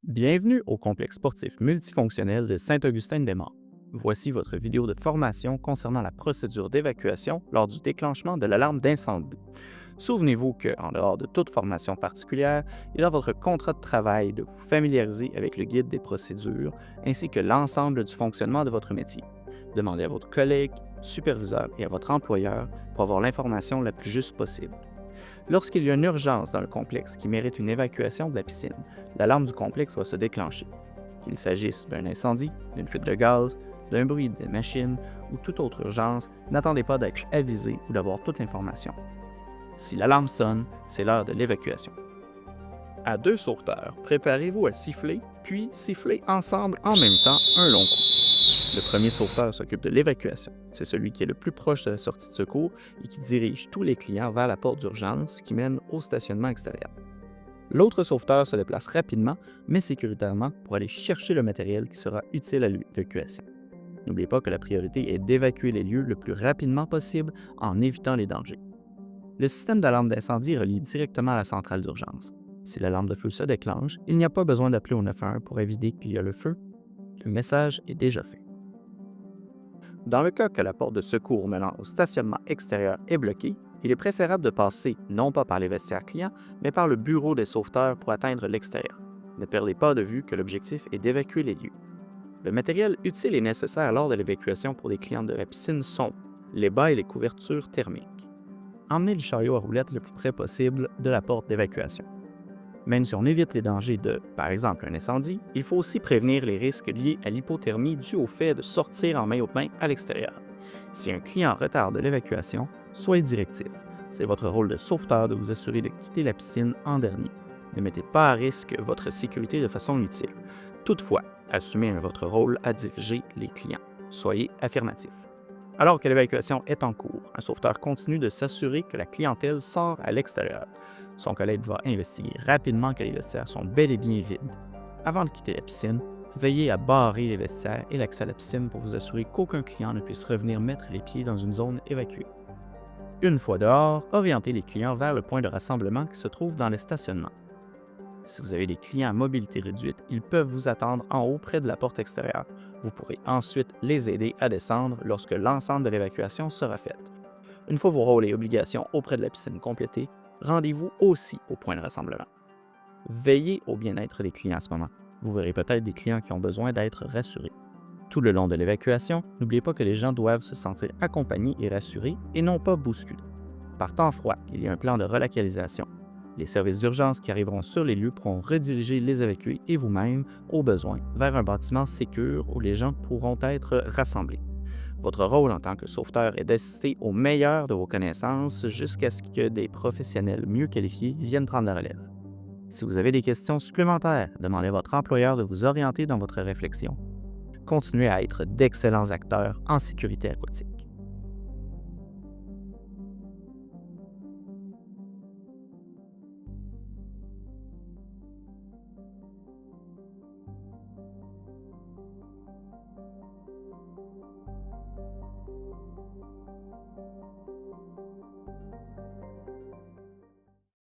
Bienvenue au complexe sportif multifonctionnel de Saint-Augustin-des-Maures. Voici votre vidéo de formation concernant la procédure d'évacuation lors du déclenchement de l'alarme d'incendie. Souvenez-vous qu'en dehors de toute formation particulière, il est dans votre contrat de travail de vous familiariser avec le guide des procédures ainsi que l'ensemble du fonctionnement de votre métier. Demandez à votre collègue, superviseur et à votre employeur pour avoir l'information la plus juste possible. Lorsqu'il y a une urgence dans le complexe qui mérite une évacuation de la piscine, l'alarme du complexe va se déclencher. Qu'il s'agisse d'un incendie, d'une fuite de gaz, d'un bruit des machines ou toute autre urgence, n'attendez pas d'être avisé ou d'avoir toute l'information. Si l'alarme sonne, c'est l'heure de l'évacuation. À deux sauveteurs, préparez-vous à siffler, puis siffler ensemble en même temps un long coup. Le premier sauveteur s'occupe de l'évacuation. C'est celui qui est le plus proche de la sortie de secours et qui dirige tous les clients vers la porte d'urgence qui mène au stationnement extérieur. L'autre sauveteur se déplace rapidement, mais sécuritairement, pour aller chercher le matériel qui sera utile à l'évacuation. N'oubliez pas que la priorité est d'évacuer les lieux le plus rapidement possible en évitant les dangers. Le système d'alarme d'incendie relie directement à la centrale d'urgence. Si l'alarme de feu se déclenche, il n'y a pas besoin d'appeler au 911 pour éviter qu'il y a le feu. Le message est déjà fait. Dans le cas que la porte de secours menant au stationnement extérieur est bloquée, il est préférable de passer non pas par les vestiaires clients, mais par le bureau des sauveteurs pour atteindre l'extérieur. Ne perdez pas de vue que l'objectif est d'évacuer les lieux. Le matériel utile et nécessaire lors de l'évacuation pour les clients de la piscine sont les bas et les couvertures thermiques. Emmenez le chariot à roulettes le plus près possible de la porte d'évacuation. Même si on évite les dangers de, par exemple, un incendie, il faut aussi prévenir les risques liés à l'hypothermie due au fait de sortir en maillot de bain à l'extérieur. Si un client retarde l'évacuation, soyez directif. C'est votre rôle de sauveteur de vous assurer de quitter la piscine en dernier. Ne mettez pas à risque votre sécurité de façon inutile. Toutefois, assumez votre rôle à diriger les clients. Soyez affirmatif. Alors que l'évacuation est en cours, un sauveteur continue de s'assurer que la clientèle sort à l'extérieur. Son collègue va investiguer rapidement que les vestiaires sont bel et bien vides. Avant de quitter la piscine, veillez à barrer les vestiaires et l'accès à la piscine pour vous assurer qu'aucun client ne puisse revenir mettre les pieds dans une zone évacuée. Une fois dehors, orientez les clients vers le point de rassemblement qui se trouve dans le stationnement. Si vous avez des clients à mobilité réduite, ils peuvent vous attendre en haut près de la porte extérieure. Vous pourrez ensuite les aider à descendre lorsque l'ensemble de l'évacuation sera faite. Une fois vos rôles et obligations auprès de la piscine complétés, rendez-vous aussi au point de rassemblement. Veillez au bien-être des clients à ce moment. Vous verrez peut-être des clients qui ont besoin d'être rassurés. Tout le long de l'évacuation, n'oubliez pas que les gens doivent se sentir accompagnés et rassurés et non pas bousculés. Par temps froid, il y a un plan de relocalisation. Les services d'urgence qui arriveront sur les lieux pourront rediriger les évacués et vous-même, au besoin, vers un bâtiment sécur où les gens pourront être rassemblés. Votre rôle en tant que sauveteur est d'assister au meilleur de vos connaissances jusqu'à ce que des professionnels mieux qualifiés viennent prendre la relève. Si vous avez des questions supplémentaires, demandez à votre employeur de vous orienter dans votre réflexion. Continuez à être d'excellents acteurs en sécurité aquatique.